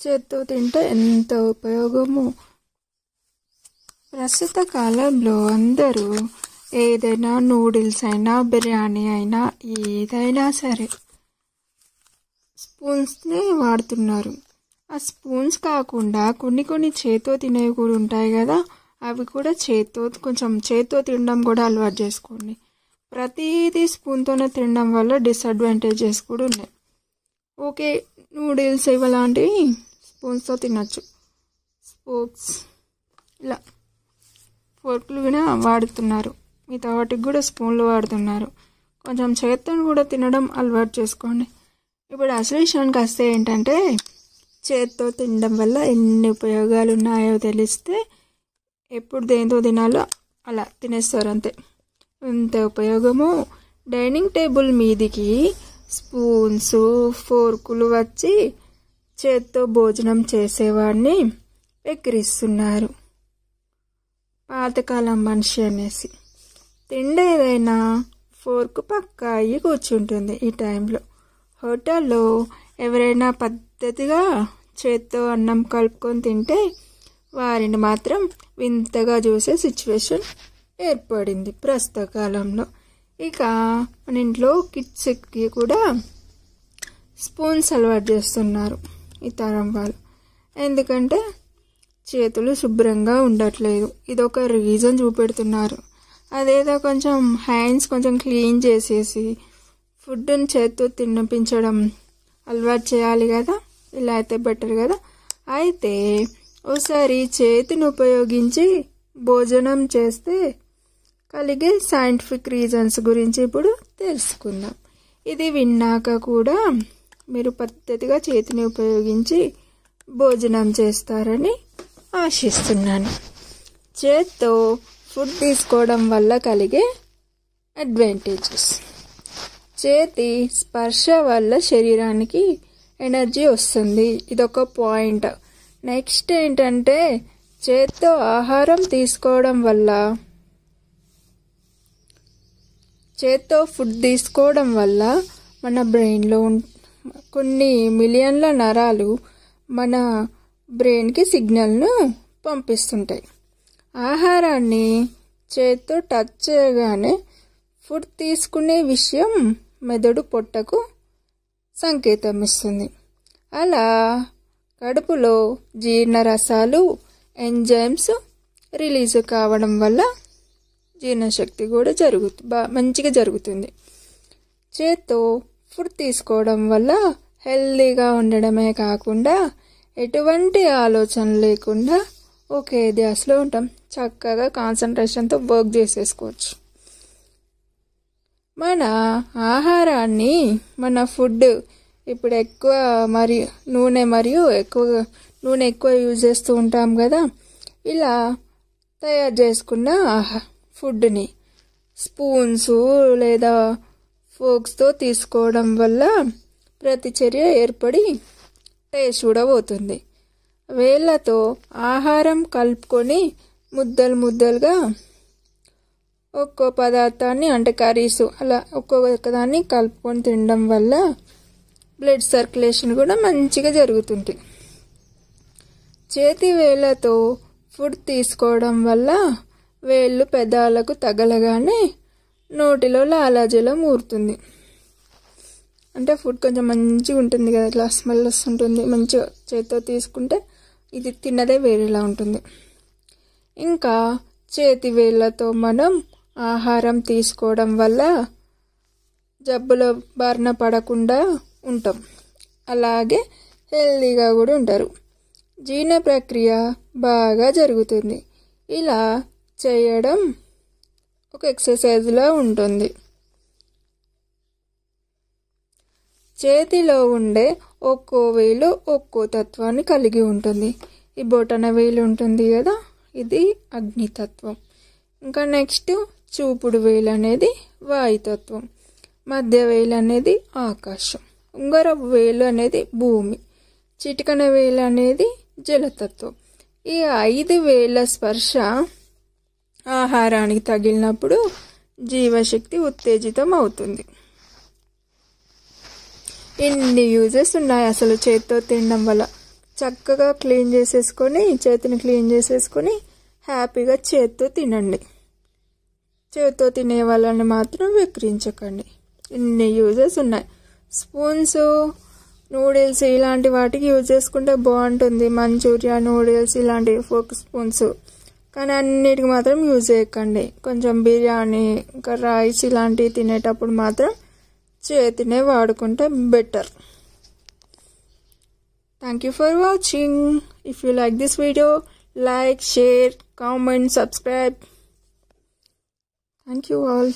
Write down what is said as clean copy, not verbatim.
చేత్తో తింటే ఎంత ఉపయోగమో. ప్రస్తుత కాలంలో అందరూ ఏదైనా నూడిల్స్ అయినా బిర్యానీ అయినా ఏదైనా సరే స్పూన్స్ని వాడుతున్నారు. ఆ స్పూన్స్ కాకుండా కొన్ని చేత్తో తినేవి కూడా ఉంటాయి కదా, అవి కూడా చేత్తో తినడం కూడా అలవాటు చేసుకోండి. ప్రతిదీ స్పూన్తోనే తినడం వల్ల డిసడ్వాంటేజెస్ కూడా ఉన్నాయి. ఓకే, నూడిల్స్ ఇలాంటివి స్పూన్స్తో తినచ్చు, స్పోక్స్ ఇలా ఫోర్కులు కూడా వాడుతున్నారు, మిగతా వాటికి కూడా స్పూన్లు వాడుతున్నారు. కొంచెం చేత్తో కూడా తినడం అలవాటు చేసుకోండి. ఇప్పుడు అసలు విషయానికి వస్తే ఏంటంటే, చేత్తో తినడం వల్ల ఎన్ని ఉపయోగాలు ఉన్నాయో తెలిస్తే ఎప్పుడు దేంతో తినాలో అలా తినేస్తారు అంతే. ఎంత ఉపయోగమో. డైనింగ్ టేబుల్ మీదికి స్పూన్స్ ఫోర్కులు వచ్చి చేత్తో భోజనం చేసేవాడిని వెక్కిరిస్తున్నారు పాతకాలం మనిషి అనేసి. తిండి ఏదైనా ఫోర్కు పక్కా అయ్యి కూర్చుంటుంది. ఈ టైంలో హోటల్లో ఎవరైనా పద్ధతిగా చేత్తో అన్నం కలుపుకొని తింటే వారిని మాత్రం వింతగా చూసే సిచ్యువేషన్ ఏర్పడింది ప్రస్తుత కాలంలో. ఇక మన ఇంట్లో కిడ్స్కి కూడా స్పూన్స్ అలవాటు చేస్తున్నారు ఈ తరం వాళ్ళు. ఎందుకంటే చేతులు శుభ్రంగా ఉండట్లేదు, ఇదొక రీజన్ చూపెడుతున్నారు. అదేదో కొంచెం హ్యాండ్స్ కొంచెం క్లీన్ చేసేసి ఫుడ్ని చేత్తో తినిపించడం అలవాటు చేయాలి కదా, ఇలా అయితే బెటర్ కదా. అయితే ఒకసారి చేతిని ఉపయోగించి భోజనం చేస్తే కలిగే సైంటిఫిక్ రీజన్స్ గురించి ఇప్పుడు తెలుసుకుందాం. ఇది విన్నాక కూడా మీరు పద్ధతిగా చేతిని ఉపయోగించి భోజనం చేస్తారని ఆశిస్తున్నాను. చేత్తో ఫుడ్ తీసుకోవడం వల్ల కలిగే అడ్వాంటేజెస్. చేతి స్పర్శ వల్ల శరీరానికి ఎనర్జీ వస్తుంది, ఇదొక పాయింట్. నెక్స్ట్ ఏంటంటే, చేత్తో ఆహారం తీసుకోవడం వల్ల, చేత్తో ఫుడ్ తీసుకోవడం వల్ల మన బ్రెయిన్లో కొన్ని మిలియన్ల నరాలు మన బ్రెయిన్కి సిగ్నల్ను పంపిస్తుంటాయి. ఆహారాన్ని చేత్తో టచ్ చేయగానే ఫుడ్ తీసుకునే విషయం మెదడు పొట్టకు సంకేతం ఇస్తుంది. అలా కడుపులో జీర్ణరసాలు ఎంజైమ్స్ రిలీజ్ కావడం వల్ల జీర్ణశక్తి కూడా మంచిగా జరుగుతుంది. చేత్తో ఫుడ్ తీసుకోవడం వల్ల హెల్తీగా ఉండడమే కాకుండా ఎటువంటి ఆలోచన లేకుండా ఒకే ధ్యాసలో ఉంటాం, చక్కగా కాన్సన్ట్రేషన్తో వర్క్ చేసేసుకోవచ్చు. మన ఆహారాన్ని, మన ఫుడ్ ఇప్పుడు ఎక్కువ నూనె ఎక్కువ యూజ్ చేస్తూ ఉంటాం కదా, ఇలా తయారు చేసుకున్న ఫుడ్ని స్పూన్స్ లేదా ఫోక్స్తో తీసుకోవడం వల్ల ప్రతిచర్య ఏర్పడి టేస్ట్ కూడా పోతుంది. వేళ్ళతో ఆహారం కలుపుకొని ముద్దలుగా ఒక్కో పదార్థాన్ని, అంటే కర్రీస్ అలా ఒక్కొక్క దాన్ని కలుపుకొని తినడం వల్ల బ్లడ్ సర్క్యులేషన్ కూడా మంచిగా జరుగుతుంది. చేతి వేళ్ళతో ఫుడ్ తీసుకోవడం వల్ల వేళ్ళు పెదాలకు తగలగానే నోటిలో లాలాజలం ఊరుతుంది. అంటే ఫుడ్ కొంచెం మంచిగా ఉంటుంది కదా, ఇట్లా స్మెల్ వస్తుంటుంది. మంచిగా చేతితో తీసుకుంటే ఇది తిన్నదే వేరేలా ఉంటుంది. ఇంకా చేతి వేళ్ళతో మనం ఆహారం తీసుకోవడం వల్ల జబ్బుల బారిన పడకుండా ఉంటాం, అలాగే హెల్తీగా కూడా ఉంటారు. జీర్ణ ప్రక్రియ బాగా జరుగుతుంది. ఇలా చేయడం ఒక ఎక్సర్సైజ్లా ఉంటుంది. చేతిలో ఉండే ఒక్కో వేలు ఒక్కో తత్వాన్ని కలిగి ఉంటుంది. ఈ బొటన వేలు ఉంటుంది కదా, ఇది అగ్నితత్వం. ఇంకా నెక్స్ట్ చూపుడు వేలు అనేది వాయుతత్వం, మధ్య వేలు అనేది ఆకాశం, ఉంగరపు వేలు అనేది భూమి, చిటికన వేలు అనేది జలతత్వం. ఈ 5 వేల స్పర్శ ఆహారానికి తగిలినప్పుడు జీవశక్తి ఉత్తేజితం అవుతుంది. ఇన్ని యూజెస్ ఉన్నాయి అసలు చేత్తో తినడం వల్ల. చక్కగా క్లీన్ చేసేసుకొని చేతిని క్లీన్ చేసేసుకొని హ్యాపీగా చేత్తో తినండి. చేత్తో తినే వాళ్ళని మాత్రం విక్రించకండి. ఇన్ని యూజెస్ ఉన్నాయి. స్పూన్స్ నూడిల్స్ ఇలాంటి వాటికి యూజ్ చేసుకుంటే బాగుంటుంది. మంచూరియా, నూడిల్స్ ఇలాంటి ఫోర్క్ స్పూన్స్. కానీ అన్నిటికి మాత్రం యూజ్ చేయకండి. కొంచెం బిర్యానీ ఇంకా రైస్ ఇలాంటివి తినేటప్పుడు మాత్రం చేతినే వాడుకుంటే better. Thank you for watching. If you like this video, like, share, comment, subscribe. Thank you all.